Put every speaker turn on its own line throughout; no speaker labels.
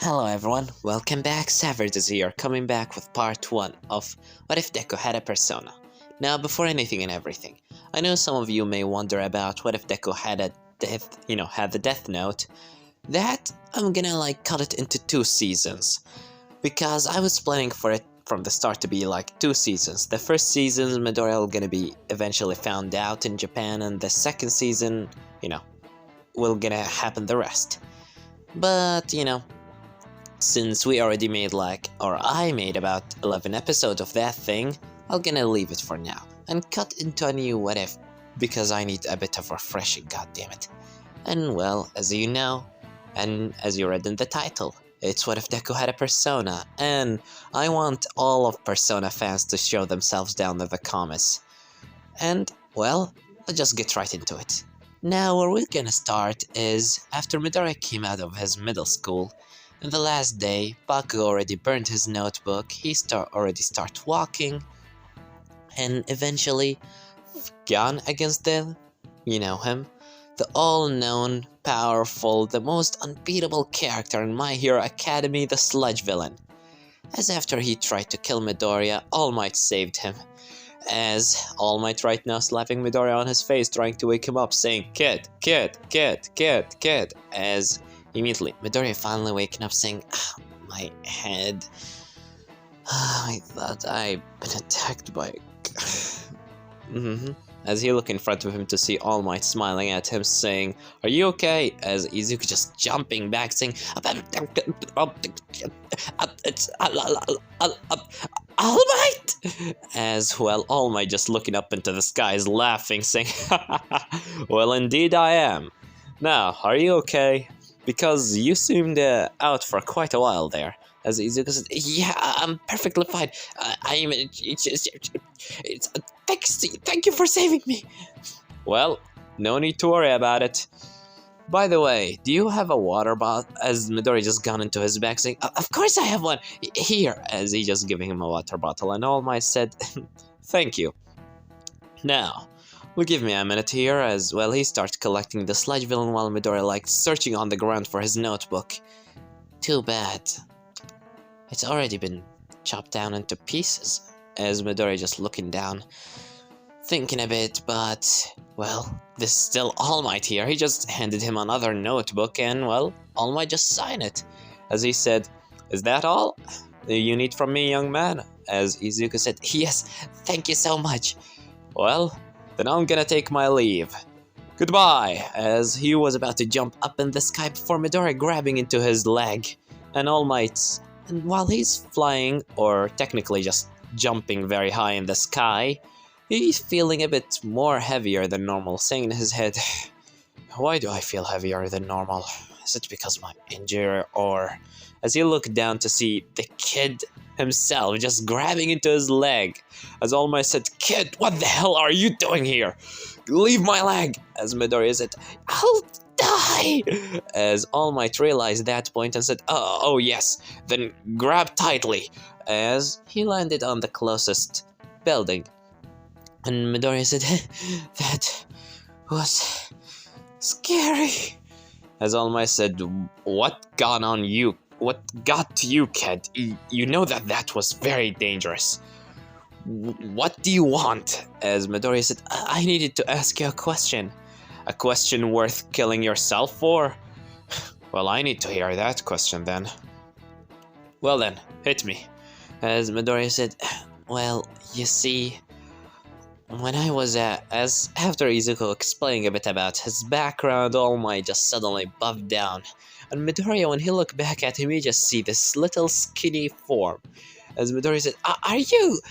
Hello everyone, welcome back. Savage is here, coming back with part 1 of What If Deku Had a Persona. Now, before anything and everything, I know some of you may wonder about what if Deku had a had the Death Note. That, I'm gonna cut it into 2 seasons. Because I was planning for it from the start to be 2 seasons. The first season, Midoriya gonna be eventually found out in Japan, and the second season, will gonna happen the rest. But, since we already made I made about 11 episodes of that thing, I'm gonna leave it for now and cut into a new what if, because I need a bit of refreshing, goddammit. And well, as you know, and as you read in the title, it's What If Deku Had a Persona, and I want all of Persona fans to show themselves down in the comments. And, well, let's just get right into it. Now, where we're gonna start is after Midoriya came out of his middle school. On the last day, Baku already burned his notebook, he already started walking, and eventually gone against the, him, the all-known, powerful, the most unbeatable character in My Hero Academy, the sludge villain. As after he tried to kill Midoriya, All Might saved him. As All Might right now slapping Midoriya on his face, trying to wake him up, saying, "Kid, kid, kid, kid, kid," as immediately, Midoriya finally waking up saying, my head. I thought I'd been attacked by a... As he looked in front of him to see All Might smiling at him saying, "Are you okay?" As Izuku just jumping back saying, "It's All Might!" As well, All Might just looking up into the skies laughing saying, "Well, indeed I am. Now, are you okay? Because you seemed out for quite a while there." As Izuku said, "Yeah, I'm perfectly fine. Thank you for saving me." Well, no need to worry about it. By the way, do you have a water bottle? As Midori just gone into his bag saying, "Of course I have one. Here," as he just giving him a water bottle, and All Might said, "Thank you. Now, will give me a minute here," as well he starts collecting the sludge villain while Midori searching on the ground for his notebook. Too bad. It's already been chopped down into pieces, as Midori just looking down, thinking a bit, but, well, this is still All Might here. He just handed him another notebook and, well, All Might just signed it. As he said, "Is that all you need from me, young man?" As Izuku said, "Yes, thank you so much." "Well, then I'm gonna take my leave. Goodbye," as he was about to jump up in the sky before Midori grabbing into his leg. And All Might, and while he's flying, or technically just jumping very high in the sky, he's feeling a bit more heavier than normal, saying in his head, "Why do I feel heavier than normal? Is it because of my injury, or..." As he looked down to see the kid himself just grabbing into his leg. As All Might said, "Kid, what the hell are you doing here? Leave my leg!" As Midori said, "I'll die!" As All Might realized that point and said, oh yes, then grab tightly." As he landed on the closest building. And Midori said, "That was scary." As All Might said, "What got on you? What got to you, kid? You know that was very dangerous. What do you want?" As Midori said, I needed to ask you a question. A question worth killing yourself for?" "Well, I need to hear that question then." "Well then, hit me." As Midori said, "Well, you see, when I was as after Izuku explaining a bit about his background, All Might just suddenly buffed down. And Midoriya, when he looked back at him, he just see this little skinny form. As Midori said, Are you..."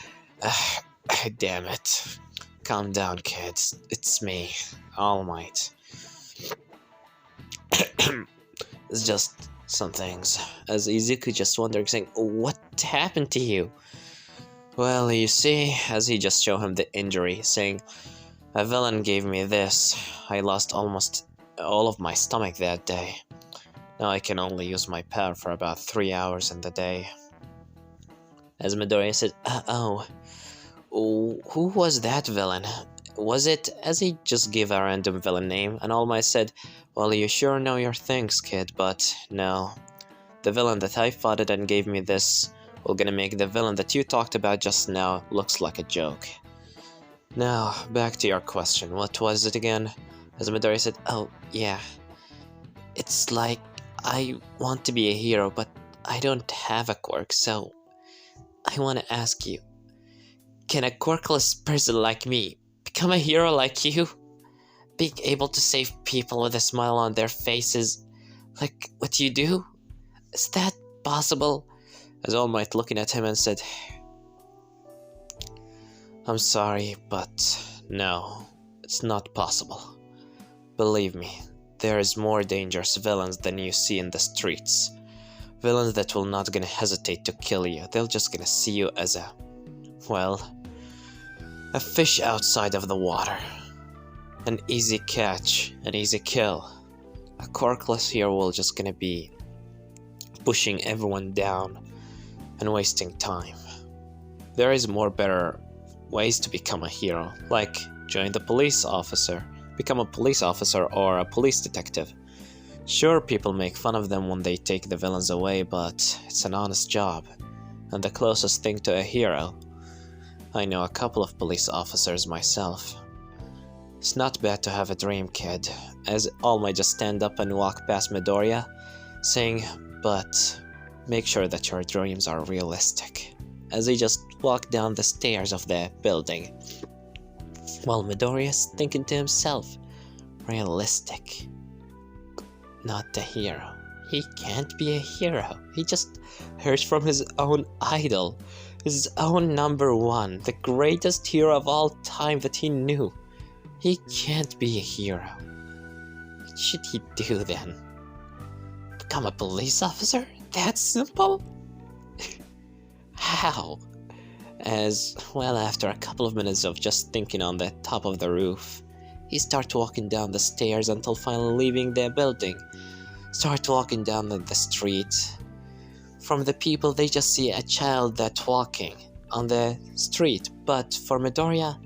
Damn it. Calm down, kids. It's me, All Might. It's just some things." As Izuku just wondering, saying, "What happened to you?" "Well, you see," as he just showed him the injury, saying, "A villain gave me this. I lost almost all of my stomach that day. Now I can only use my power for about 3 hours in the day." As Midori said, who was that villain? Was it..." As he just gave a random villain name, and All Might said, "Well, you sure know your things, kid, but no. The villain that I fought and gave me this will gonna make the villain that you talked about just now looks like a joke. Now, back to your question. What was it again? As Midori said, oh, yeah. It's like I want to be a hero, but I don't have a quirk, so I want to ask you, can a quirkless person like me become a hero like you? Being able to save people with a smile on their faces, like what you do? Is that possible? As All Might looking at him and said, I'm sorry, but no, it's not possible. Believe me, there is more dangerous villains than you see in the streets. Villains that will not gonna hesitate to kill you. They'll just gonna see you as a, well, a fish outside of the water. An easy catch, an easy kill. A quirkless hero will just gonna be pushing everyone down and wasting time. There is more better ways to become a hero, like join the police officer, become a police officer or a police detective. Sure, people make fun of them when they take the villains away, but it's an honest job, and the closest thing to a hero. I know a couple of police officers myself. It's not bad to have a dream, kid, as All Might just stand up and walk past Midoriya, saying, but make sure that your dreams are realistic, as he just walked down the stairs of the building. While Midoriya's thinking to himself, realistic. Not the hero. He can't be a hero. He just heard from his own idol, his own #1, the greatest hero of all time that he knew. He can't be a hero. What should he do then? Become a police officer? That simple? How? As, well, after a couple of minutes of just thinking on the top of the roof, he starts walking down the stairs until finally leaving the building. Start walking down the street. From the people, they just see a child that's walking on the street, but for Midoriya,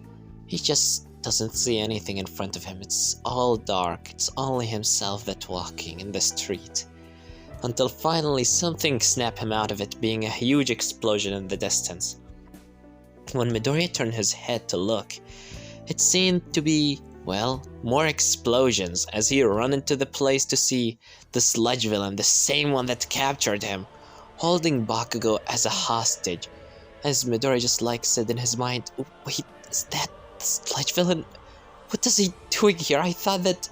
he just doesn't see anything in front of him. It's all dark. It's only himself that's walking in the street. Until finally something snapped him out of it, being a huge explosion in the distance. When Midoriya turned his head to look, it seemed to be, well, more explosions as he ran into the place to see the sludge villain, the same one that captured him, holding Bakugo as a hostage. As Midoriya just said in his mind, wait, is that the sludge villain? What is he doing here? I thought that...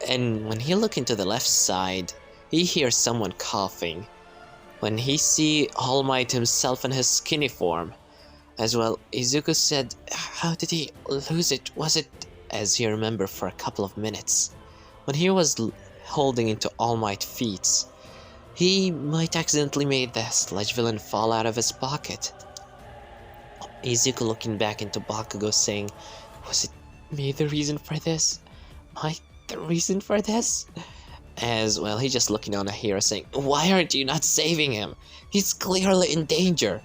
And when he looked into the left side, he hears someone coughing. When he see All Might himself in his skinny form. As well, Izuku said, how did he lose it? Was it, as he remembered for a couple of minutes, when he was holding into All Might feet, he might accidentally made the sludge villain fall out of his pocket. Izuku looking back into Bakugo saying, was it me the reason for this? Am I the reason for this? As well, he just looking on a hero saying, why aren't you not saving him? He's clearly in danger.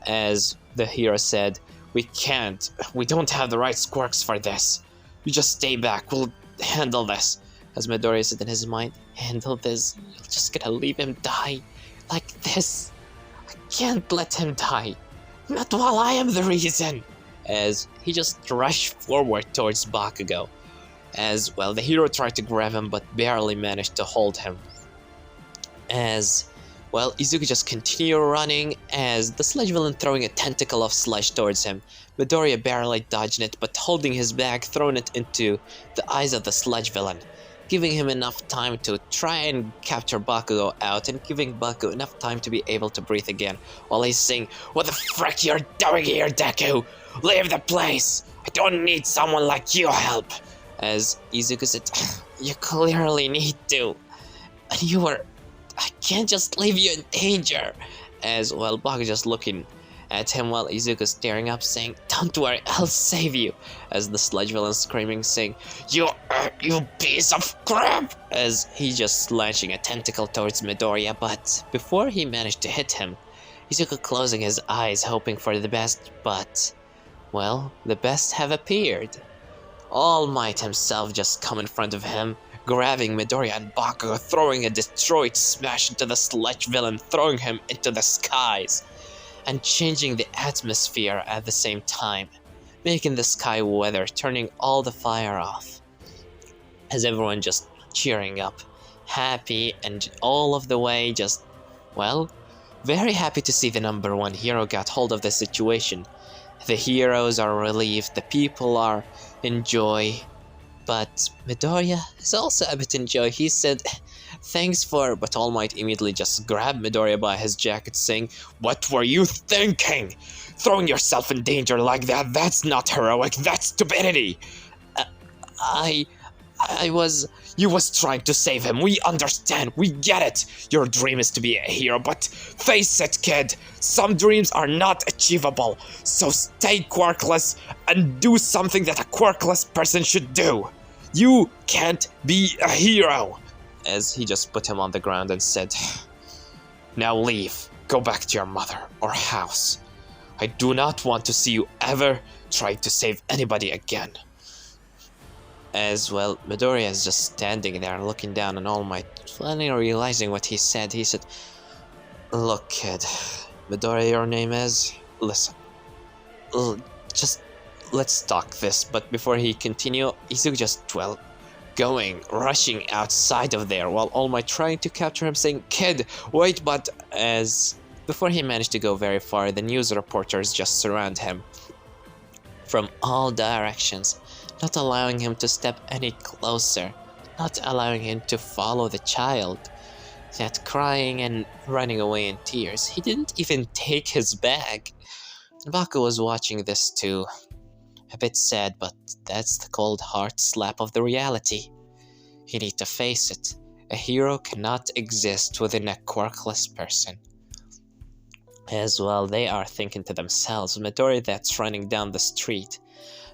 As the hero said, we can't. We don't have the right quirks for this. You just stay back. We'll handle this. As Midoriya said in his mind, handle this? You're just gonna leave him die like this? I can't let him die. Not while I am the reason. As he just rushed forward towards Bakugo. As well, the hero tried to grab him but barely managed to hold him. As well, Izuku just continued running as the sludge villain throwing a tentacle of sludge towards him. Midoriya barely dodging it but holding his bag, throwing it into the eyes of the sludge villain, giving him enough time to try and capture Bakugo out and giving Bakugo enough time to be able to breathe again while he's saying, what the frick you're doing here, Deku? Leave the place! I don't need someone like you help! As Izuku said, you clearly need to. And you were... I can't just leave you in danger. As well, Bakugo just looking at him while Izuku staring up saying, don't worry, I'll save you. As the sludge villain screaming saying, you piece of crap. As he just launching a tentacle towards Midoriya, but before he managed to hit him, Izuku closing his eyes hoping for the best, but, well, the best have appeared. All Might himself just come in front of him, grabbing Midoriya and Bakugo, throwing a destroyed smash into the sludge villain, throwing him into the skies, and changing the atmosphere at the same time, making the sky weather, turning all the fire off. As everyone just cheering up, happy, and all of the way just, well, very happy to see the number one hero got hold of the situation. The heroes are relieved, the people are in joy, but Midoriya is also a bit in joy. He said, "Thanks for," but All Might immediately just grabbed Midoriya by his jacket, saying, "What were you thinking? Throwing yourself in danger like that, that's not heroic, that's stupidity." You was trying to save him. We understand. We get it. Your dream is to be a hero, but face it, kid. Some dreams are not achievable. So stay quirkless and do something that a quirkless person should do. You can't be a hero." As he just put him on the ground and said, "Now leave. Go back to your mother or house. I do not want to see you ever try to save anybody again." As well, Midoriya is just standing there looking down on All Might, finally realizing what he said. He said, "Look, kid, Midoriya your name is? Listen, just let's talk this." But before he continued, Izuku just, rushing outside of there, while All Might trying to capture him, saying, "Kid, wait," but as before he managed to go very far, the news reporters just surround him from all directions, not allowing him to step any closer, not allowing him to follow the child, yet crying and running away in tears. He didn't even take his bag. And Baku was watching this too. A bit sad, but that's the cold hard slap of the reality. You need to face it. A hero cannot exist within a quirkless person. As well, they are thinking to themselves, Midori that's running down the street,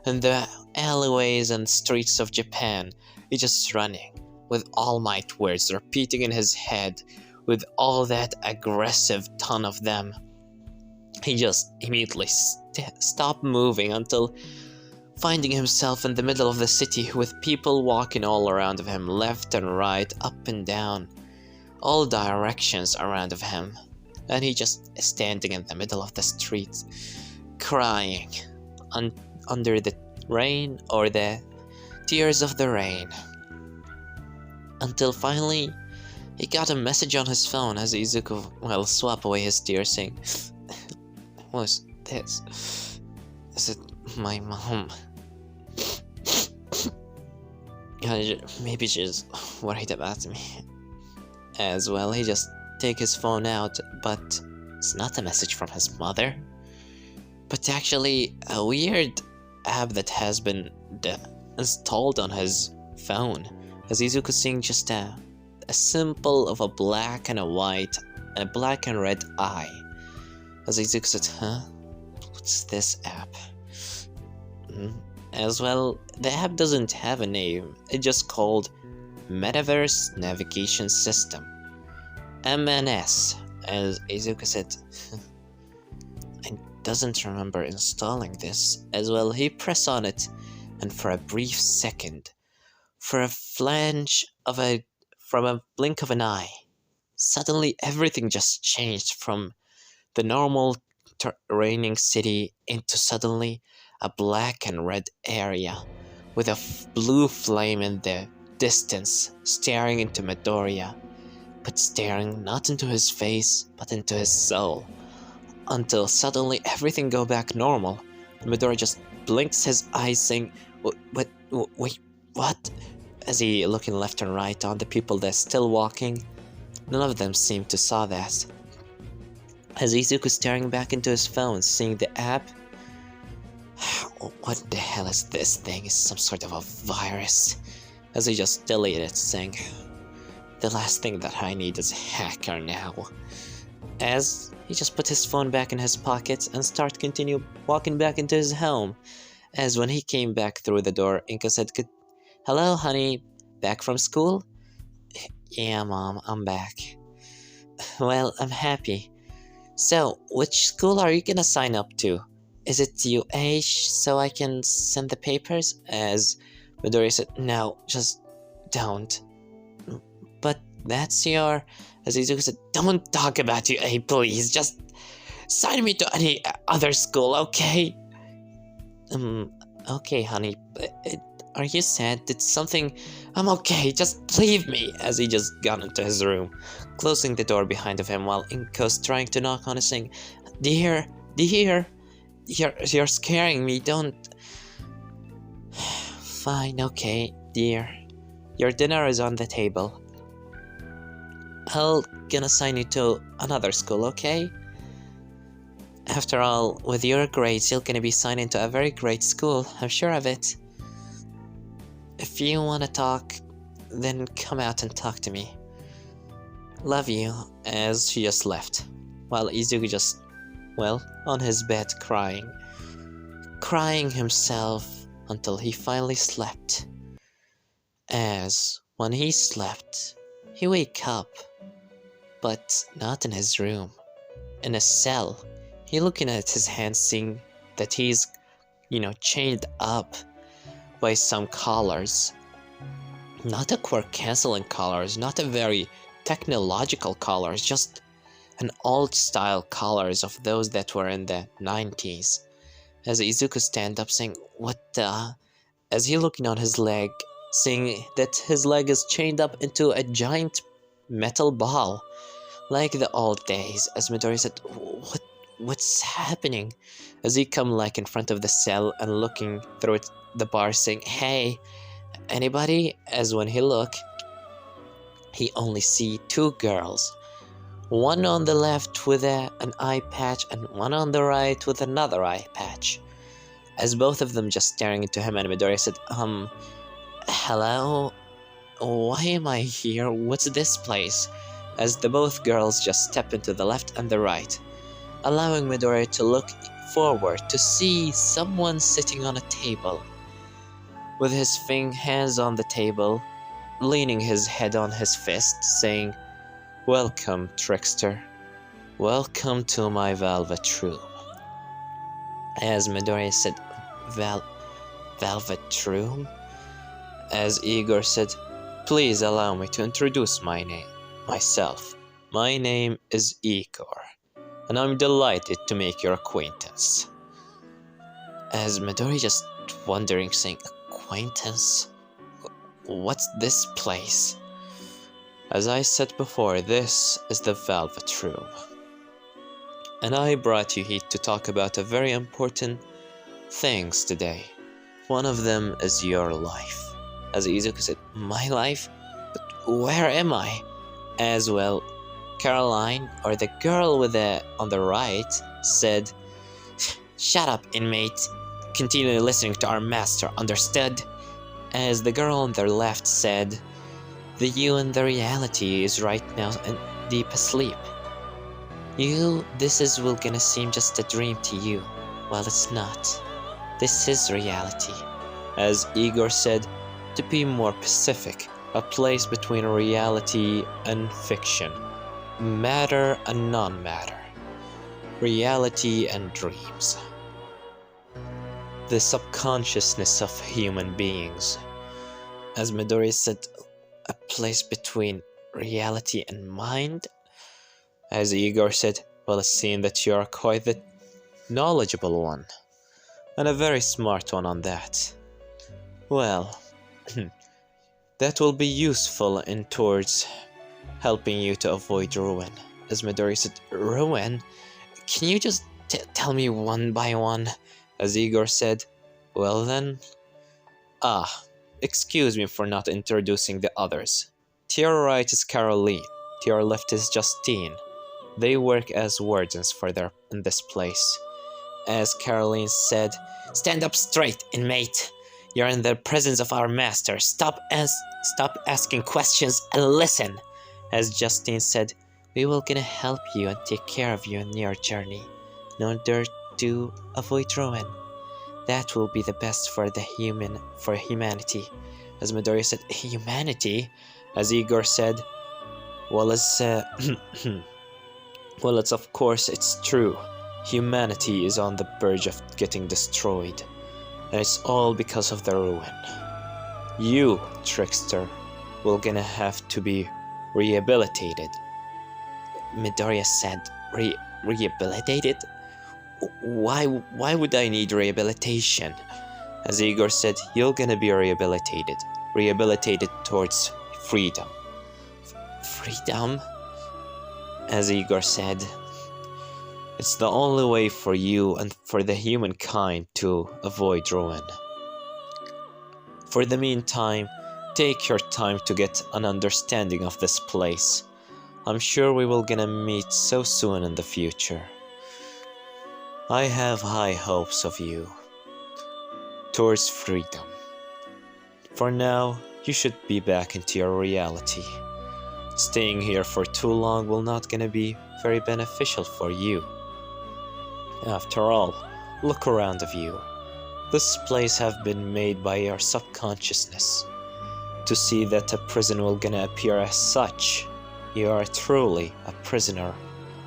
in the alleyways and streets of Japan, he's just running, with All Might words repeating in his head, with all that aggressive ton of them. He just immediately stopped moving until finding himself in the middle of the city with people walking all around of him, left and right, up and down, all directions around of him. And he just standing in the middle of the street, crying under the rain or the tears of the rain. Until finally, he got a message on his phone as Izuku, swap away his tears, saying, "What's this? Is it my mom? Maybe she's worried about me." As well, he just take his phone out, but it's not a message from his mother, but actually a weird app that has been installed on his phone. As Izuku seeing just a symbol of a black and a white, and a black and red eye. As Izuku said, "Huh? What's this app?" As well, the app doesn't have a name. It's just called Metaverse Navigation System. MNS. As Izuku said, I doesn't remember installing this. As well, he pressed on it, and for a brief second, for a flash of from a blink of an eye, suddenly everything just changed from the normal raining city into suddenly a black and red area with a blue flame in the distance staring into Midoriya, but staring not into his face but into his soul, until suddenly everything go back normal. Midoriya just blinks his eyes, saying, wait, what?" As he looking left and right on the people that's still walking. None of them seem to saw that. As Izuku staring back into his phone, seeing the app, what the hell is this thing? Is some sort of a virus? As he just deleted it, saying, "The last thing that I need is a hacker now." As he just put his phone back in his pocket and continue walking back into his home. As when he came back through the door, Inka said, "Hello, honey. Back from school?" "Yeah, Mom, I'm back." "Well, I'm happy. So, which school are you gonna sign up to? Is it UH so I can send the papers?" As Midoriya said, "No, just don't. But that's your... As Izuku said, don't talk about UA, please. Just sign me to any other school, okay? Okay, honey. Are you sad? Did something... I'm okay, just leave me. As he just got into his room, closing the door behind of him while Inko's trying to knock on it, saying, Dear, you're scaring me, don't... Fine, okay, dear. Your dinner is on the table. I'll gonna assign you to another school, okay? After all, with your grades, you're gonna be signed into a very great school, I'm sure of it. If you wanna talk, then come out and talk to me. Love you, as she just left, while Izuku just, well, on his bed crying himself until he finally slept. As, when he slept, he wake up, but not in his room, in a cell. He looking at his hands, seeing that he's, chained up by some collars. Not a quirk canceling collars, not a very technological collars, just an old style collars of those that were in the 90s. As Izuku stand up saying, what the... As he looking on his leg, seeing that his leg is chained up into a giant metal ball, like the old days. As Midori said, what's happening? As he come like in front of the cell and looking through it, the bar saying, hey, anybody? As when he look, he only see two girls. One on the left with an eye patch and one on the right with another eye patch. As both of them just staring into him, and Midori said, hello? Why am I here? What's this place? As the both girls just step into the left and the right, allowing Midori to look forward to see someone sitting on a table, with his hands on the table, leaning his head on his fist, saying, welcome, trickster. Welcome to my velvet room. As Midori said, velvet room? As Igor said, please allow me to introduce myself. My name is Igor, and I'm delighted to make your acquaintance. As Midori just wondering, saying, acquaintance? What's this place? As I said before, this is the Velvet Room. And I brought you here to talk about a very important things today. One of them is your life. As Izuku said, my life? But where am I? As well, Caroline, or the girl with on the right, said, shut up, inmate. Continue listening to our master, understood? As the girl on their left said, the you in the reality is right now deep asleep. This will gonna seem just a dream to you. Well, it's not. This is reality. As Igor said, to be more specific, a place between reality and fiction, matter and non-matter, reality and dreams. The subconsciousness of human beings. As Midori said, a place between reality and mind. As Igor said, well, it seems that you are quite the knowledgeable one, and a very smart one on that. Well, that will be useful in towards helping you to avoid ruin. As Midori said, ruin? Can you just tell me one by one? As Igor said, well then... excuse me for not introducing the others. To your right is Caroline, to your left is Justine. They work as wardens in this place. As Caroline said, stand up straight, inmate. You're in the presence of our master. Stop asking questions and listen. As Justine said, we will gonna help you and take care of you in your journey, in order to avoid ruin. That will be the best for humanity. As Midori said, humanity? As Igor said, well, it's well, of course it's true. Humanity is on the verge of getting destroyed, and it's all because of the ruin. You, trickster, we're gonna have to be rehabilitated. Midoriya said, rehabilitated? Why would I need rehabilitation? As Igor said, you're gonna be rehabilitated. Rehabilitated towards freedom. Freedom? As Igor said, it's the only way for you and for the humankind to avoid ruin. For the meantime, take your time to get an understanding of this place. I'm sure we will gonna meet so soon in the future. I have high hopes of you towards freedom. For now, you should be back into your reality. Staying here for too long will not gonna be very beneficial for you. After all, look around of you. This place have been made by your subconsciousness. To see that a prison will gonna appear as such, you are truly a prisoner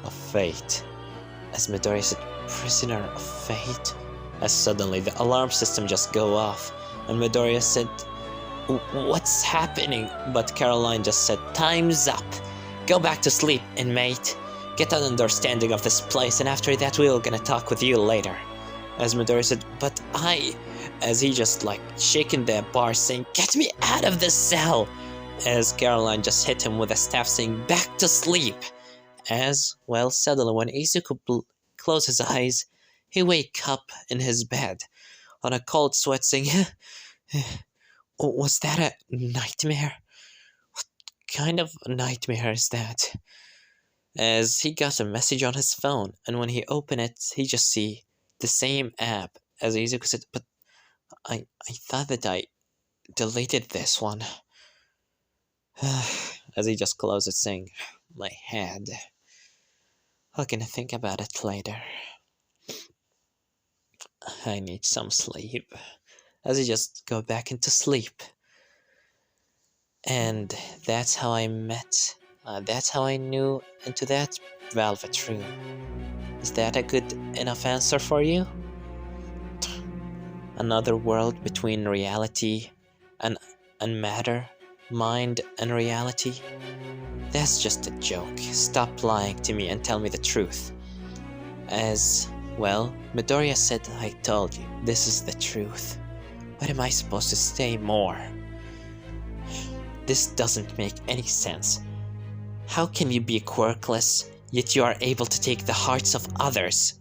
of fate. As Midoriya said, prisoner of fate? As suddenly the alarm system just go off, and Midoriya said, what's happening? But Caroline just said, time's up. Go back to sleep, inmate. Get an understanding of this place, and after that we're gonna talk with you later. As Midoriya said, but as he just shaking the bar saying, get me out of this cell. As Caroline just hit him with a staff saying, back to sleep. As, well, suddenly when Izuku closed his eyes, he wake up in his bed on a cold sweat saying, was that a nightmare? What kind of nightmare is that? As he got a message on his phone, and when he opened it, he just see the same app. As Izuku said, but I thought that I deleted this one. As he just closed it saying, my head. I'm gonna think about it later. I need some sleep. As he just go back into sleep. And that's how I met. That's how I knew into that velvet room. Is that a good enough answer for you? Another world between reality and matter, mind and reality? That's just a joke. Stop lying to me and tell me the truth. As, well, Midoriya said, I told you, this is the truth. What am I supposed to say more? This doesn't make any sense. How can you be quirkless, yet you are able to take the hearts of others?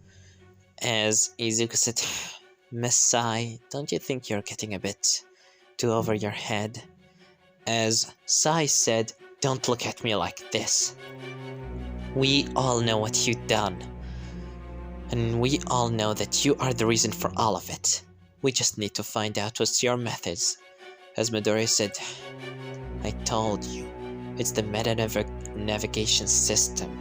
As Izuku said, Miss Sai, don't you think you're getting a bit too over your head? As Sai said, don't look at me like this. We all know what you've done. And we all know that you are the reason for all of it. We just need to find out what's your methods. As Midoriya said, I told you, it's the meta-navigation system.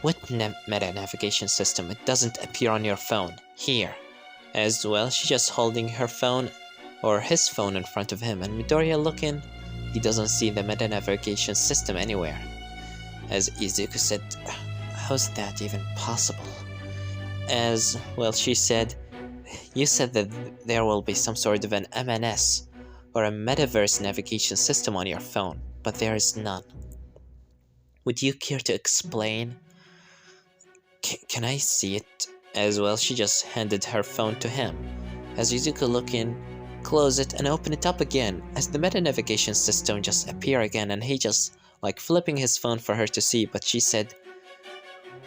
What meta-navigation system? It doesn't appear on your phone. Here. As well, she's just holding her phone, or his phone in front of him, and Midoriya looking, he doesn't see the meta-navigation system anywhere. As Izuku said, how's that even possible? As, well, she said, you said that there will be some sort of an MNS, or a Metaverse navigation system on your phone, but there is none. Would you care to explain? Can I see it? As well, she just handed her phone to him. As Izuku look in, close it and open it up again, as the meta-navigation system just appear again, and he just flipping his phone for her to see, but she said,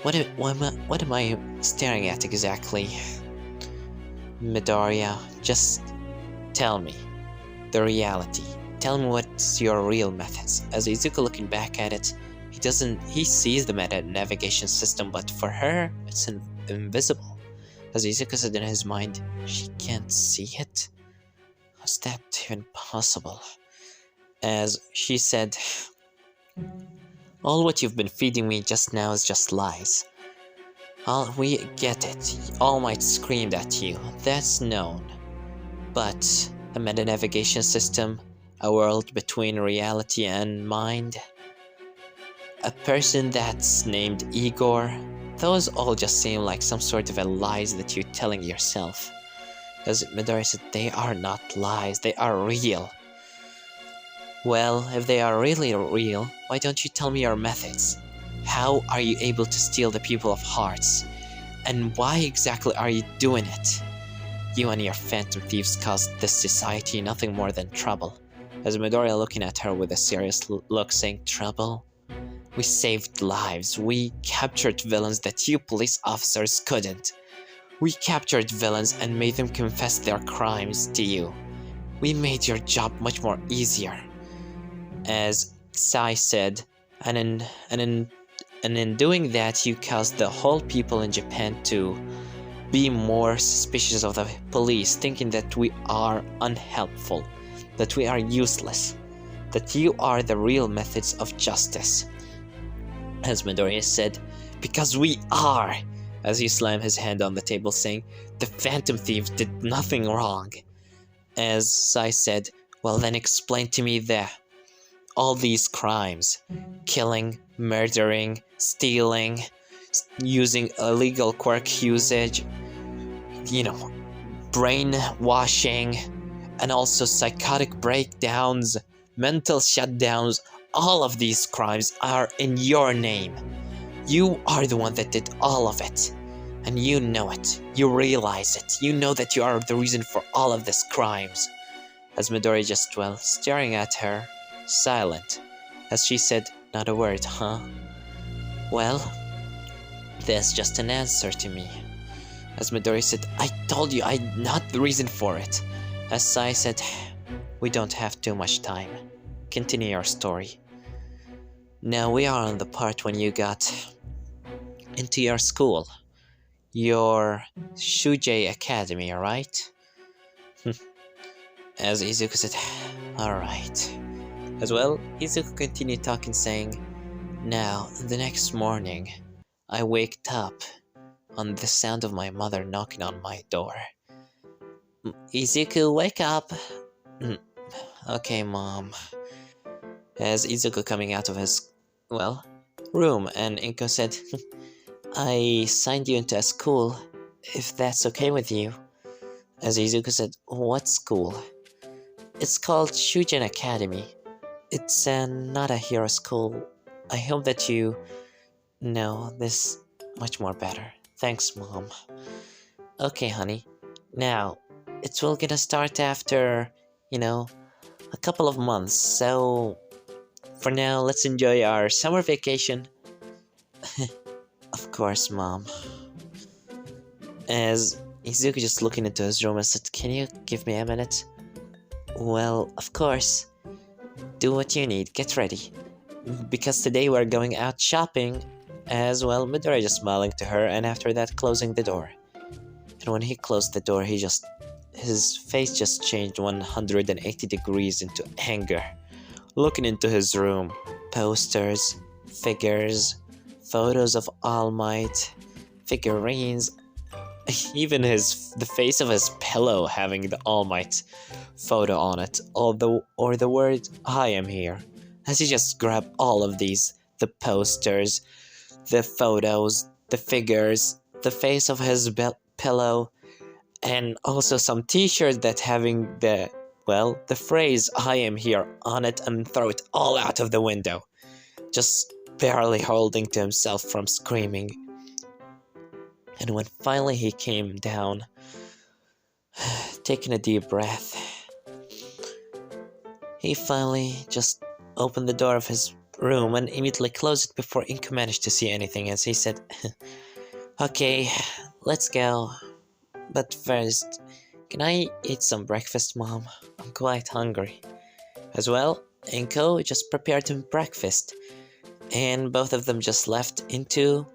what am I staring at exactly? Midoriya, just tell me the reality. Tell me what's your real methods. As Izuku looking back at it, he sees the meta-navigation system, but for her, it's invisible. As Izuku said in his mind, she can't see it? How's that even possible? As she said, all what you've been feeding me just now is just lies. We get it. All Might screamed at you. That's known. But a meta-navigation system, a world between reality and mind, a person that's named Igor, those all just seem like some sort of a lies that you're telling yourself. As Midoriya said, they are not lies, they are real. Well, if they are really real, why don't you tell me your methods? How are you able to steal the people of hearts? And why exactly are you doing it? You and your phantom thieves caused this society nothing more than trouble. As Midoriya looking at her with a serious look saying, trouble? We saved lives. We captured villains that you police officers couldn't. We captured villains and made them confess their crimes to you. We made your job much more easier. As Sai said, and in doing that, you caused the whole people in Japan to be more suspicious of the police, thinking that we are unhelpful, that we are useless, that you are the real methods of justice. As Midoriya said, because we are, as he slammed his hand on the table saying, the Phantom Thieves did nothing wrong. As Sai said, well then explain to me all these crimes, killing, murdering, stealing, using illegal quirk usage, brainwashing, and also psychotic breakdowns, mental shutdowns. All of these crimes are in your name. You are the one that did all of it. And you know it. You realize it. You know that you are the reason for all of these crimes. As Midori just, staring at her, silent, as she said, not a word, huh? Well, there's just an answer to me. As Midori said, I told you I'm not the reason for it. As Sai said, we don't have too much time. Continue your story. Now we are on the part when you got into your school. Your Shujin Academy, right? As Izuku said, alright. As well, Izuku continued talking saying, now, the next morning, I waked up on the sound of my mother knocking on my door. Izuku, wake up! Okay, Mom. As Izuku coming out of his, room, and Inko said, I signed you into a school, if that's okay with you. As Izuku said, what school? It's called Shujin Academy. It's not a hero school. I hope that you know this much more better. Thanks, Mom. Okay, honey. Now, it's all gonna start after, a couple of months, so for now, let's enjoy our summer vacation. Of course, Mom. As Izuku just looking into his room and said, can you give me a minute? Well, of course. Do what you need, get ready. Because today we're going out shopping. As well, Midori just smiling to her and after that closing the door. And when he closed the door, his face just changed 180 degrees into anger. Looking into his room, posters, figures, photos of All Might, figurines, even the face of his pillow having the All Might photo on it, or the word I am here. As he just grabbed all of these, the posters, the photos, the figures, the face of his pillow, and also some t-shirts that having the phrase I am here on it, and throw it all out of the window, just barely holding to himself from screaming. And when finally he came down, taking a deep breath, he finally just opened the door of his room and immediately closed it before Inko managed to see anything, as he said, okay, let's go. But first, can I eat some breakfast, Mom? I'm quite hungry. As well, Inko just prepared him breakfast, and both of them just left into,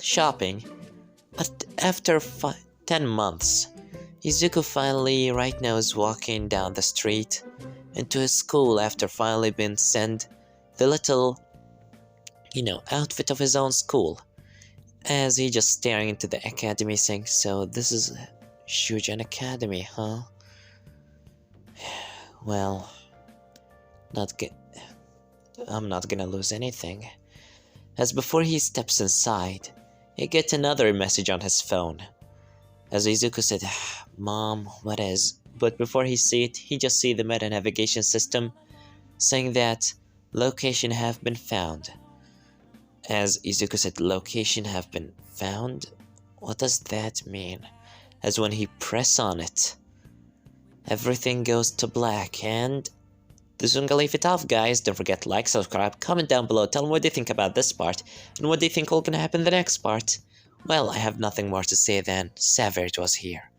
shopping. But after 10 months, Izuku finally right now is walking down the street into his school after finally being sent the little, outfit of his own school. As he just staring into the academy saying, so this is Shujin Academy, huh? Well, I'm not gonna lose anything. As before he steps inside, he gets another message on his phone. As Izuku said, Mom, what is? But before he see it, he just see the meta navigation system saying that location have been found. As Izuku said, location have been found? What does that mean? As when he press on it, everything goes to black, and this is gonna leave it off, guys. Don't forget to like, subscribe, comment down below, tell me what they think about this part, and what they think will gonna happen in the next part. Well, I have nothing more to say than Savage was here.